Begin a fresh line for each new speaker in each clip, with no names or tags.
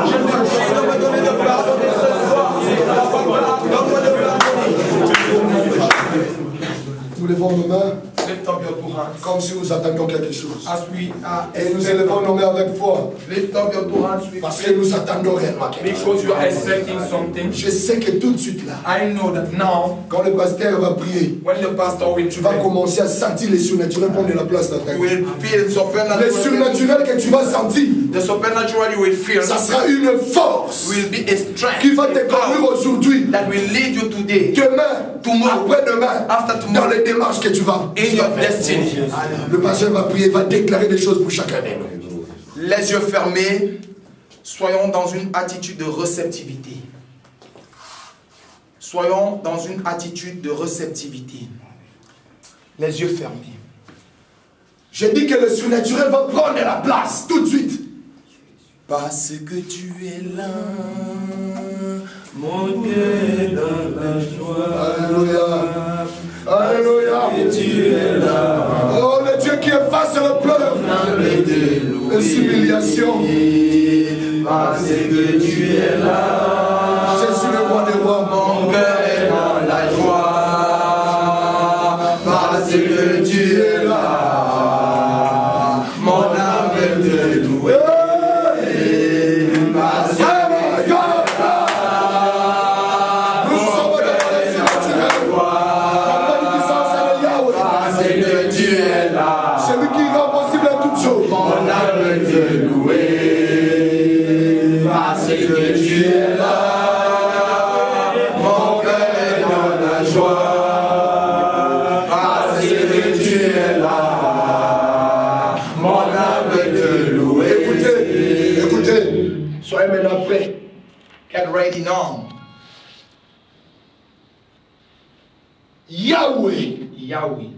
Je te prie de me donner de pardonner ce soir. Papa, donne-moi de pardonner.
Nous levons nos mains
Lift up your two hands.
comme si nous attendions quelque chose.
As we are
Et nous élevons nos mains avec foi.
lift up your two hands with
Parce que nous attendons réellement quelque chose.
because you are expecting something.
Je sais que tout de suite là,
I know that now,
quand le pasteur va prier,
when the pastor will
tu vas
pray,
commencer à sentir les surnaturels prendre de la place dans ta
you
vie.
will feel
Les
supernatural.
surnaturels que tu vas sentir,
The supernatural you will feel
ça sera une force
will be a strength
qui va te conduire aujourd'hui,
that will lead you today,
demain,
tomorrow,
après-demain,
after
dans
tomorrow,
les démarches que tu vas.
in your destiny.
Le pasteur va prier, va déclarer des choses pour chacun de nous.
Les yeux fermés, soyons dans une attitude de réceptivité. Soyons dans une attitude de réceptivité. Les yeux fermés.
Je dis que le surnaturel va prendre la place tout de suite.
Parce que tu es là, mon cœur dans la joie.
Alléluia. Alléluia.
Tu es là.
Oh, le Dieu qui efface le pleur, les humiliations.
Parce que tu es là,
Jésus le roi des rois.
mon cœur est dans la joie. Parce que tu es là, mon âme te loue. Parce que
Nous sommes dans le surnaturel. La magnificence de Yahweh.
tu es là,
Celui qui rend possible toutes choses.
mon âme te loue. Parce que tu es là, mon cœur est dans la joie. Parce que tu es là, mon âme te loue.
Écoutez, écoutez. Soyez maintenant prêts.
Get ready now.
Yahweh,
Yahweh.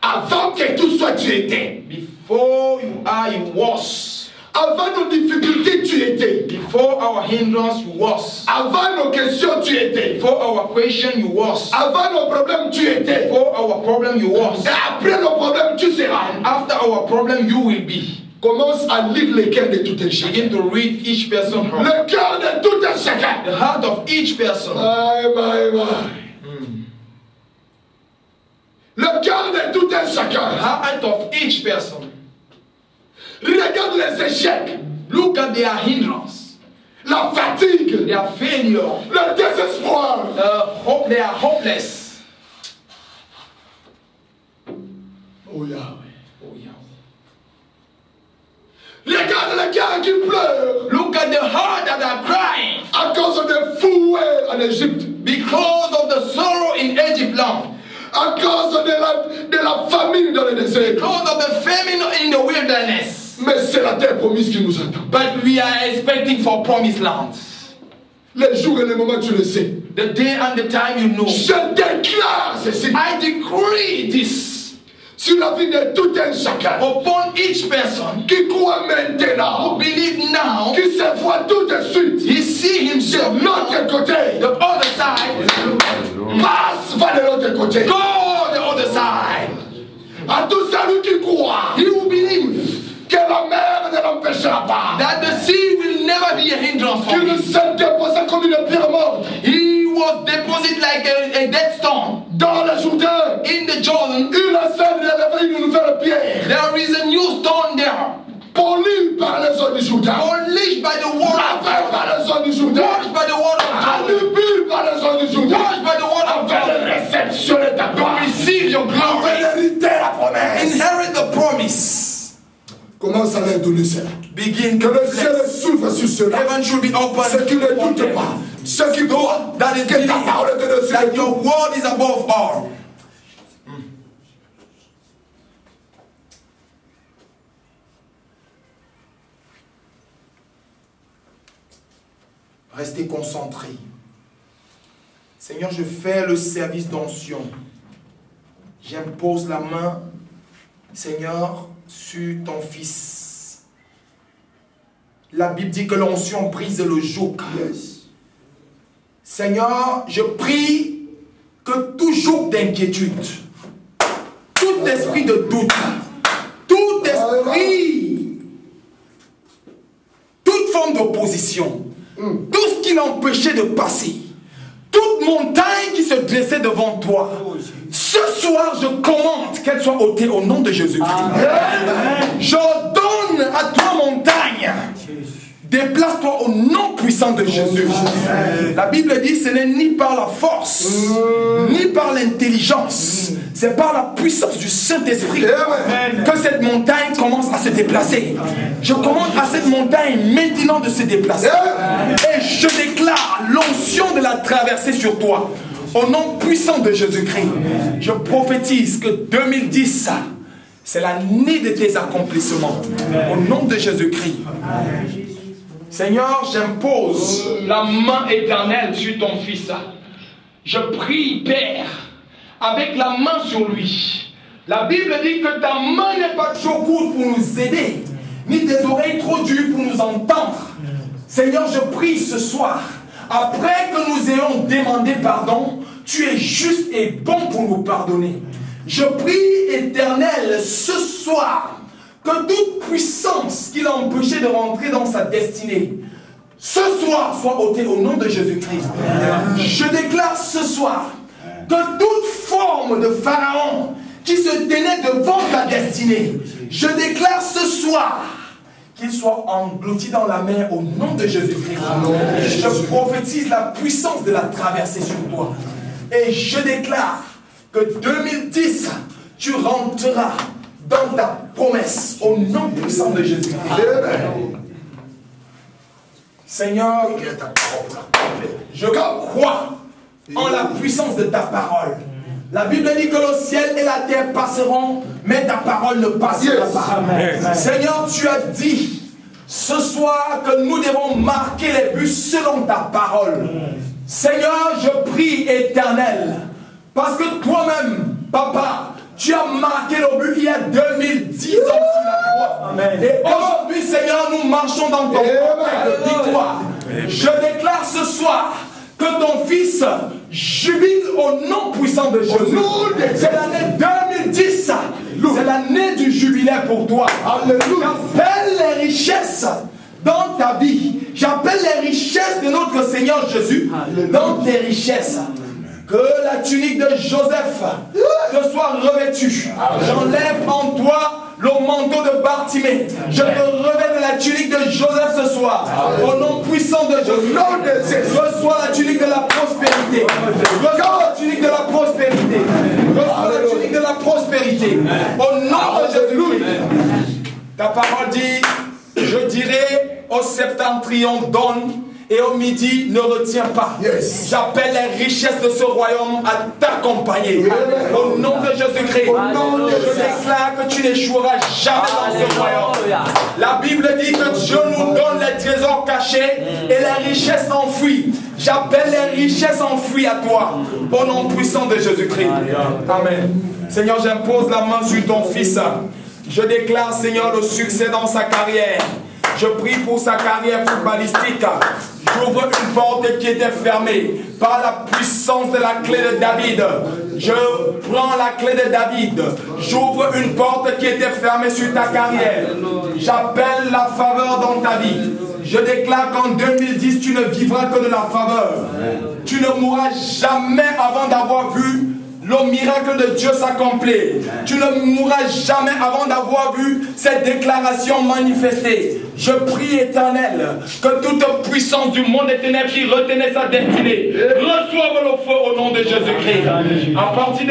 avant que tout soit, tu étais.
Before you are, you was.
Avant nos difficultés, tu étais.
Before our hindrance, you was.
Avant nos questions, tu étais.
Before our question, you was.
Avant nos problèmes, tu étais.
Before our problem, you was.
Et après nos problèmes, tu seras.
And after our problem, you will be.
Commence à lire le cœur de tout un chacun.
Begin to read each person's heart.
Le cœur de tout un chacun.
The heart of each person.
Le cœur de tout un
The
chacun.
heart of each person.
Regarde les échecs,
Look at their hindrance,
la fatigue,
their failure,
le désespoir.
they are hopeless.
Oh Yahweh.
Oh, Yahweh.
Regarde les cœurs qui pleurent
Look at the heart that are crying
à cause des fouets en Égypte,
because of the sorrow in Egypt land,
à cause de la famine dans le désert.
because of the famine in the wilderness.
Mais c'est la terre promise qui nous attend.
But we are expecting for promised land.
Les jours et les moments, tu le sais.
The day and the time you know.
Je déclare ceci
I decree this
sur la vie de tout un chacun
upon each person
qui croit maintenant,
who believe now.
qui se voit tout de suite
He see
de
himself
l'autre côté.
the other side.
Passe, va de l'autre côté.
Go the other side.
À tout celui qui croit
He will believe
que la mer ne l'empêchera pas.
that the sea will never be a hindrance for
Qu'il
him.
s'est déposé comme une pierre morte
He was deposited like a dead stone
dans le Jourdain.
in the Jordan.
Il a fait une nouvelle pierre,
There is a new stone there,
polie par les eaux du Jourdain,
polished by the water,
lavé par les eaux du Jourdain,
washed by the water of Jordan,
allumé par les eaux du Jourdain,
washed by the water of
afin
Jordan.
de réceptionner ta gloire,
Receive your glory.
hériter la promesse.
Inherit the promise.
Commence à leur donner cela.
Begin
Que
to
le ciel
bless.
s'ouvre sur cela.
Heaven should be open.
Ceux qui ne doutent pas, ceux qui croient
That is
que ta parole est au-dessus
that
de
your
tout.
word is above all. Restez concentrés. Seigneur, je fais le service d'onction. J'impose la main, Seigneur, sur ton fils. La Bible dit que l'onction brise le joug. Seigneur, je prie que tout joug d'inquiétude, tout esprit de doute, tout esprit, toute forme d'opposition,
opposition, tout ce qui l'empêchait de passer, toute montagne qui se dressait devant toi, ce soir je commande qu'elle soit ôtée au nom de Jésus-Christ. J'ordonne à toi montagne, déplace-toi au nom puissant de Jésus. La Bible dit ce n'est ni par la force, ni par l'intelligence, c'est par la puissance du Saint-Esprit que cette montagne commence à se déplacer. Je commande à cette montagne maintenant de se déplacer. Et je déclare l'onction de la traversée sur toi. Au nom puissant de Jésus-Christ, je prophétise que 2010, c'est l'année de tes accomplissements. Au nom de Jésus-Christ. Seigneur, j'impose la main éternelle sur ton fils. Je prie, Père, avec la main sur lui. La Bible dit que ta main n'est pas trop courte pour nous aider, ni tes oreilles trop dures pour nous entendre. Seigneur, je prie ce soir, après que nous ayons demandé pardon, tu es juste et bon pour nous pardonner. Je prie, Éternel, ce soir, que toute puissance qui l'a empêché de rentrer dans sa destinée, ce soir soit ôtée au nom de Jésus-Christ. Je déclare ce soir que toute forme de pharaon qui se tenait devant ta destinée, je déclare ce soir qu'il soit englouti dans la mer au nom de Jésus-Christ. Je prophétise la puissance de la traversée sur toi. Et je déclare que 2010, tu rentreras dans ta promesse au nom puissant de Jésus-Christ. Seigneur, je crois en la puissance de ta parole. La Bible dit que le ciel et la terre passeront, mais ta parole ne passera pas. Seigneur, tu as dit ce soir que nous devons marquer les buts selon ta parole. Seigneur, je prie, Éternel, parce que toi-même, Papa, tu as marqué le but il y a 2010 ans sur la croix. Et aujourd'hui, Seigneur, nous marchons dans ton cortège de victoire. Je déclare ce soir que ton fils jubile au nom puissant de Jésus. C'est l'année 2010. C'est l'année du jubilé pour toi. J'appelle les richesses dans ta vie. J'appelle les richesses de notre Seigneur Jésus dans tes richesses. Que la tunique de Joseph te soit revêtue. J'enlève en toi le manteau de Bartimée. Je te revêt de la tunique de Joseph ce soir. Au nom puissant de Jésus. Reçois la tunique de la prospérité. Reçois la tunique de la prospérité. Reçois la tunique de la prospérité. Au nom de Jésus-Christ. Ta parole dit, je dirai au septentrion donne, et au midi, ne retiens pas. J'appelle les richesses de ce royaume à t'accompagner. Au nom de Jésus-Christ, je déclare que tu n'échoueras jamais dans ce royaume. La Bible dit que Dieu nous donne les trésors cachés et les richesses enfouies. J'appelle les richesses enfouies à toi. Au nom puissant de Jésus-Christ. Amen. Seigneur, j'impose la main sur ton fils. Je déclare, Seigneur, le succès dans sa carrière. Je prie pour sa carrière footballistique. J'ouvre une porte qui était fermée par la puissance de la clé de David. Je prends la clé de David. J'ouvre une porte qui était fermée sur ta carrière. J'appelle la faveur dans ta vie. Je déclare qu'en 2010, tu ne vivras que de la faveur. Tu ne mourras jamais avant d'avoir vu le miracle de Dieu s'accomplir. Tu ne mourras jamais avant d'avoir vu cette déclaration manifestée. Je prie, Éternel, que toute puissance du monde des ténèbres qui retenait sa destinée reçoive le feu au nom de Jésus-Christ. À partir de